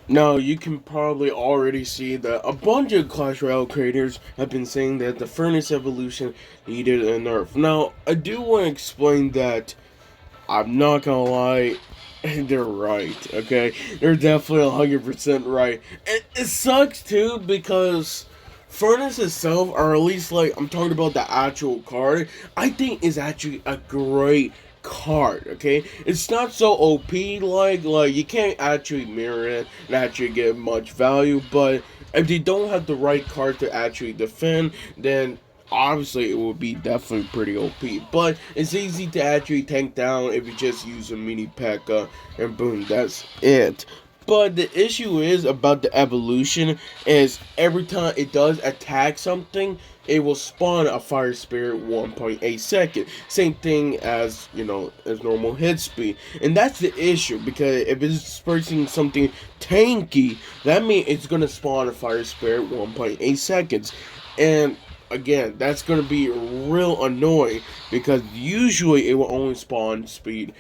Now, you can probably already see that a bunch of Clash Royale creators have been saying that the Furnace evolution needed a nerf. Now, I do want to explain that I'm not gonna lie, they're right, okay? They're definitely 100% right. It sucks too because Furnace itself, or at least like I'm talking about the actual card, I think is actually a great card, okay? It's not so OP like you can't actually mirror it and actually get much value, but if you don't have the right card to actually defend, then obviously it will be definitely pretty OP. But it's easy to actually tank down if you just use a mini P.E.K.K.A. and boom, that's it. But the issue is about the evolution is every time it does attack something, it will spawn a fire spirit 1.8 second. Same thing as as normal hit speed, and that's the issue because if it's dispersing something tanky, that means it's gonna spawn a fire spirit 1.8 seconds, and again, that's gonna be real annoying because usually it will only spawn speed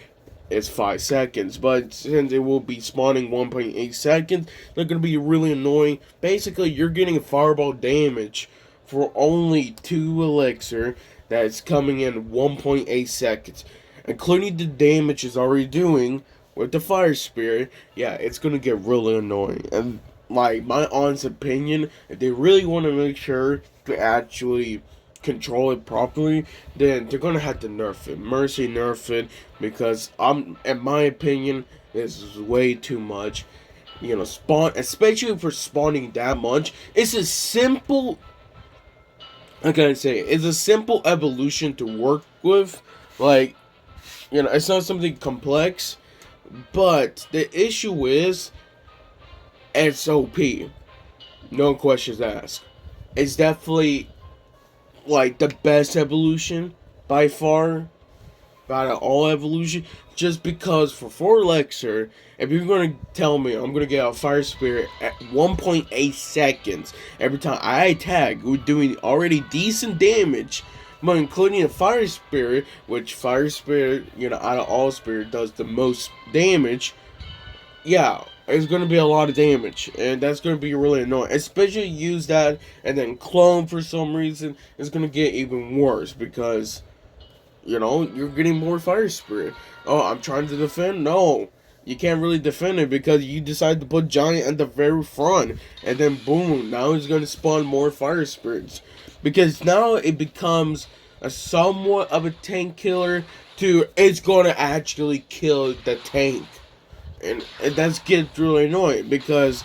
is 5 seconds, but since it will be spawning 1.8 seconds, they're going to be really annoying. Basically, you're getting fireball damage for only 2 elixir that's coming in 1.8 seconds, including the damage it's already doing with the fire spirit. Yeah, it's going to get really annoying. And like my honest opinion, if they really want to make sure to actually control it properly, then they're gonna have to nerf it. Mercy nerf it because in my opinion, this is way too much. Spawn, especially for spawning that much. It's a simple. How can I say? It's a simple evolution to work with. Like it's not something complex. But the issue is it's OP. No questions asked. It's definitely like the best evolution by far out of all evolution. Just because for 4 elixir, if you're gonna tell me I'm gonna get a fire spirit at 1.8 seconds every time I attack, we're doing already decent damage, but including a fire spirit, which fire spirit, out of all spirit does the most damage. Yeah, it's gonna be a lot of damage, and that's gonna be really annoying. Especially use that and then clone for some reason, it's gonna get even worse because you're getting more fire spirit. Oh, I'm trying to defend. No, you can't really defend it because you decide to put giant at the very front, and then boom, now it's gonna spawn more fire spirits because now it becomes a somewhat of a tank killer to it's gonna actually kill the tank, and that's gets really annoying because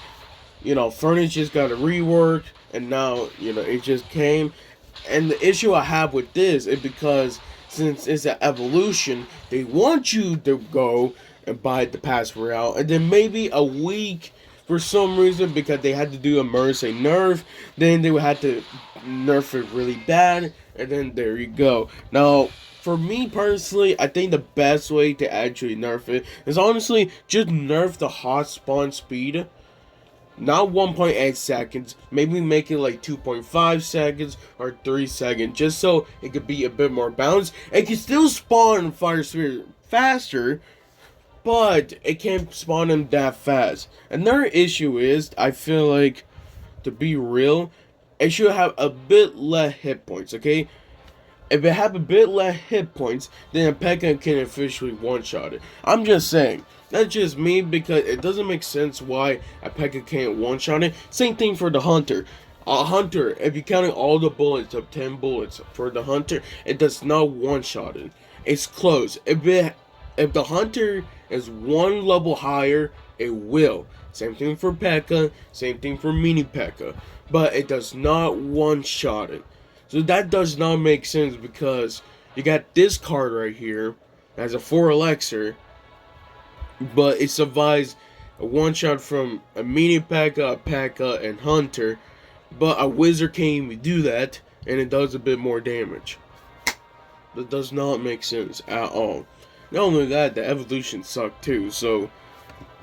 Furnace just got a rework, and now it just came, and the issue I have with this is because since it's an evolution, they want you to go and buy the pass route, and then maybe a week for some reason because they had to do a Mercy nerf, then they would have to nerf it really bad, and then there you go. Now, for me personally, I think the best way to actually nerf it is honestly just nerf the hot spawn speed. Not 1.8 seconds, maybe make it like 2.5 seconds or 3 seconds, just so it could be a bit more balanced. It can still spawn fire spirit faster, but it can't spawn them that fast. Another issue is, I feel like, to be real, it should have a bit less hit points, okay? If it have a bit less hit points, then a P.E.K.K.A. can officially one-shot it. I'm just saying. That's just me because it doesn't make sense why a P.E.K.K.A. can't one-shot it. Same thing for the Hunter. A Hunter, if you're counting all the bullets of 10 bullets for the Hunter, it does not one-shot it. It's close. If the Hunter is one level higher, it will. Same thing for P.E.K.K.A., same thing for Mini P.E.K.K.A. But it does not one-shot it. So that does not make sense because you got this card right here as a 4 elixir, but it survives a one shot from a mini P.E.K.K.A., P.E.K.K.A., and Hunter, but a wizard can't even do that, and it does a bit more damage. That does not make sense at all. Not only that, the evolution sucked too, so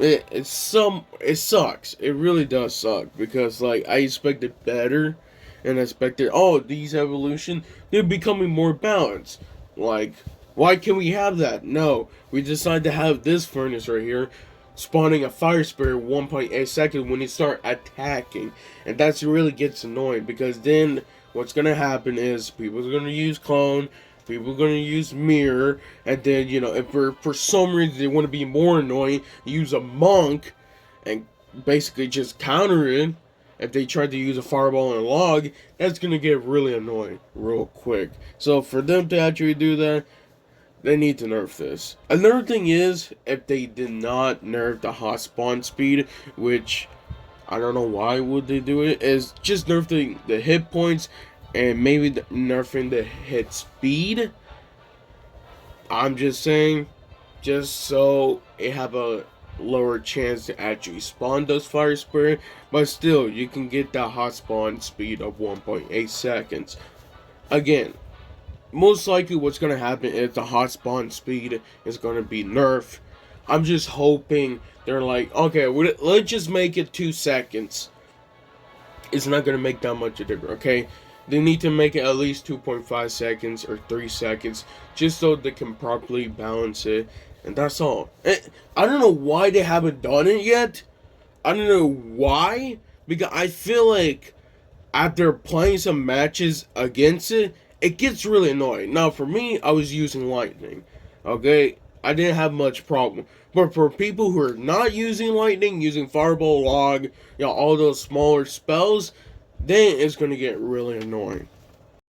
it sucks. It really does suck because like I expected better, and I expected these evolution they're becoming more balanced. Like why can we have that? No, we decided to have this furnace right here. spawning a fire spirit 1.8 seconds when you start attacking. And that's really gets annoying, because then what's gonna happen is people are gonna use clone, people are gonna use mirror, and then, you know, if for some reason they want to be more annoying, use a monk and basically just counter it. If they try to use a fireball and a log, that's gonna get really annoying real quick. So for them to actually do that, they need to nerf this. Another thing is, if they did not nerf the hot spawn speed, which I don't know why would they do it, is just nerfing the hit points and maybe nerfing the hit speed. I'm just saying, just so it have a lower chance to actually spawn those fire spirit, but still you can get that hot spawn speed of 1.8 seconds. Again, most likely what's going to happen is the hot spawn speed is going to be nerfed. I'm just hoping they're like, okay, let's just make it 2 seconds. It's not going to make that much of a difference, okay? They need to make it at least 2.5 seconds or 3 seconds, just so they can properly balance it. And that's all. I don't know why they haven't done it yet. I don't know why. Because I feel like after playing some matches against it, it gets really annoying. Now, for me, I was using lightning. Okay? I didn't have much problem. But for people who are not using lightning, using fireball, log, you know, all those smaller spells, then it's going to get really annoying.